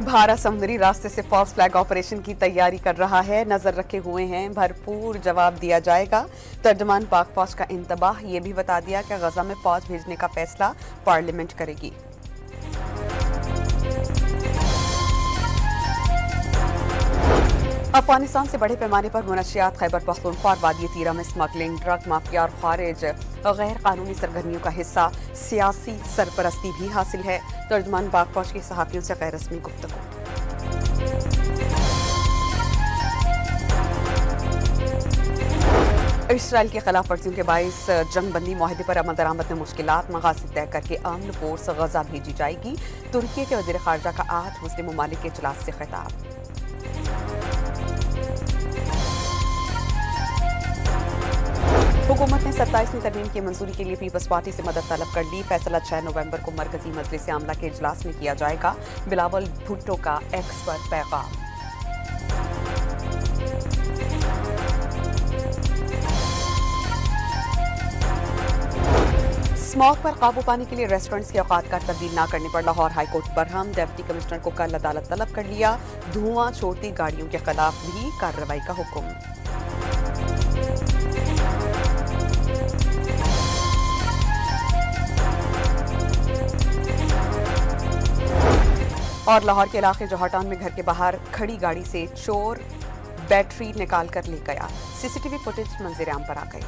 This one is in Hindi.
भारत समुद्री रास्ते से फॉल्स फ्लैग ऑपरेशन की तैयारी कर रहा है, नजर रखे हुए हैं, भरपूर जवाब दिया जाएगा। तर्जमान पाक फौज का इंतबाह ये भी बता दिया कि गजा में फौज भेजने का फैसला पार्लियामेंट करेगी। अफगानिस्तान से बड़े पैमाने पर मुनशियात खैबर पख्तूनख्वा और वादी तीरा में स्मगलिंग, ड्रग माफिया और खारिज गैर कानूनी सरगर्मियों का हिस्सा सियासी सरपरस्ती भी हासिल है। तर्जमान पाक फौज की सहाफियों से गैर रस्मी गुफ्तगू। इसराइल की खिलाफ वर्जियों के बाइस जंग बंदी माहिदे पर अमल दरामद में मुश्किलात, मकासद तय करके आर्म्ड फोर्स गजा भेजी जाएगी। तुर्की के वज़ीर खारजा का 8 मुस्लिम ममालिक के इजलास से खिताब। हुकूमत ने 27वीं तरमीम की मंजूरी के लिए पीपल्स पार्टी से मदद तलब कर ली। फैसला 6 नवंबर को मरकजी मजलिस आमला के इजलास में किया जाएगा। बिलावल भुट्टो का एक्स पर पैगाम। स्मॉग पर काबू पाने के लिए रेस्टोरेंट्स के औकात का तब्दील न करने पर Lahore high court Barham. Deputy commissioner को कल अदालत तलब कर लिया। धुआं छोड़ती गाड़ियों के खिलाफ भी कार्रवाई का हुक्म। और लाहौर के इलाके जोहटाउन में घर के बाहर खड़ी गाड़ी से चोर बैटरी निकाल कर ले गया। सीसीटीवी फुटेज मंजर आम पर आ गई।